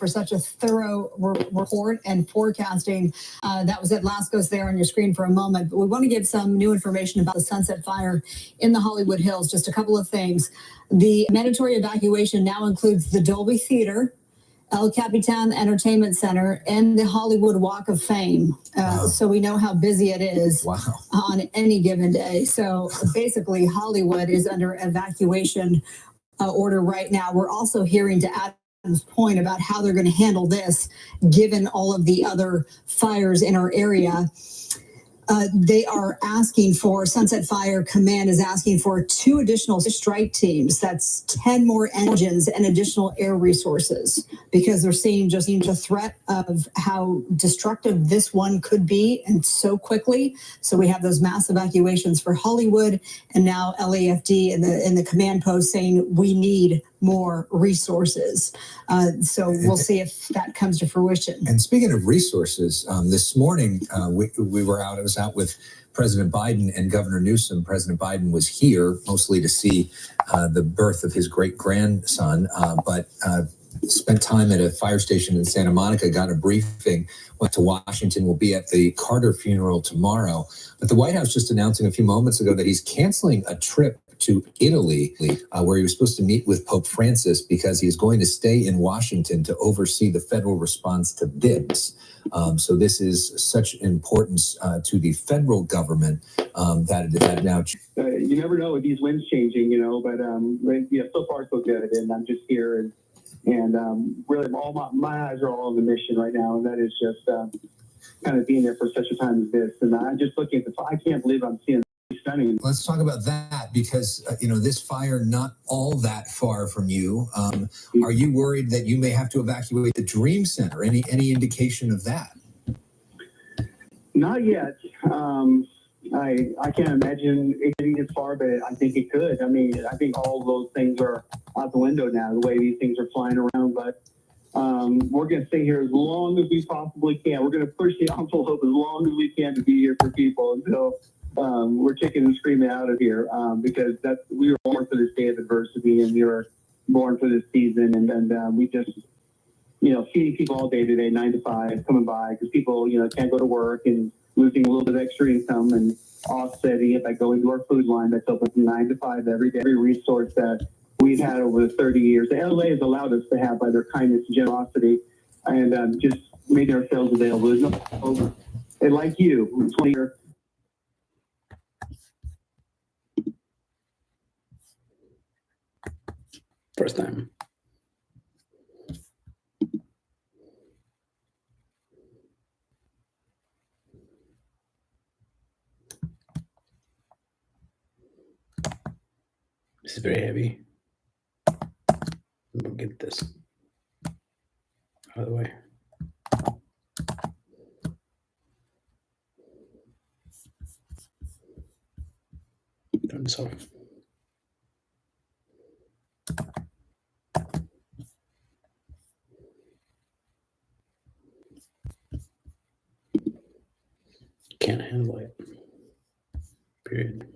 for such a thorough report and forecasting. That was at Lascos there on your screen for a moment. But we want to give some new information about the Sunset Fire in the Hollywood Hills. Just a couple of things. The mandatory evacuation now includes the Dolby Theater, El Capitan Entertainment Center, and the Hollywood Walk of Fame. Wow. So we know how busy it is on any given day. So basically, Hollywood is under evacuation order right now. We're also hearing, to Adam's point, about how they're going to handle this, given all of the other fires in our area. They are asking for, Sunset Fire Command is asking for 2 additional strike teams. That's 10 more engines and additional air resources, because they're seeing just a threat of how destructive this one could be, and so quickly. So we have those mass evacuations for Hollywood, and now LAFD in the command post saying we need more resources. So we'll see if that comes to fruition. And speaking of resources, this morning we were out. I was out with President Biden and Governor Newsom. President Biden was here mostly to see the birth of his great-grandson, but spent time at a fire station in Santa Monica, got a briefing, went to Washington, will be at the Carter funeral tomorrow. But the White House just announcing a few moments ago that he's canceling a trip to Italy, where he was supposed to meet with Pope Francis, because he's going to stay in Washington to oversee the federal response to this. So this is such importance to the federal government that now. You never know with these winds changing, but yeah, so far so good. And I'm just here, and really all my eyes are all on the mission right now, and that is just kind of being there for such a time as this. And I'm just looking at I can't believe I'm seeing. Stunning. Let's talk about that, because this fire not all that far from you. Are you worried that you may have to evacuate the Dream Center? Any indication of that? Not yet. I can't imagine it getting as far, but I think it could. I mean, I think all of those things are out the window now, the way these things are flying around. But we're going to stay here as long as we possibly can. We're going to push the envelope as long as we can to be here for people until we're kicking and screaming out of here, because we were born for this day of adversity, and we were born for this season, and we just, feeding people all day today, 9 to 5, coming by, because people, can't go to work, and losing a little bit of extra income, and offsetting it by going to our food line that's open from 9 to 5 every day. Every resource that we've had over the 30 years, the LA has allowed us to have by their kindness and generosity, and just making ourselves available. There's no over. And like you, 20 years. First time. This is very heavy. We'll get this out of the way. Turn this off. Can't handle it. Period.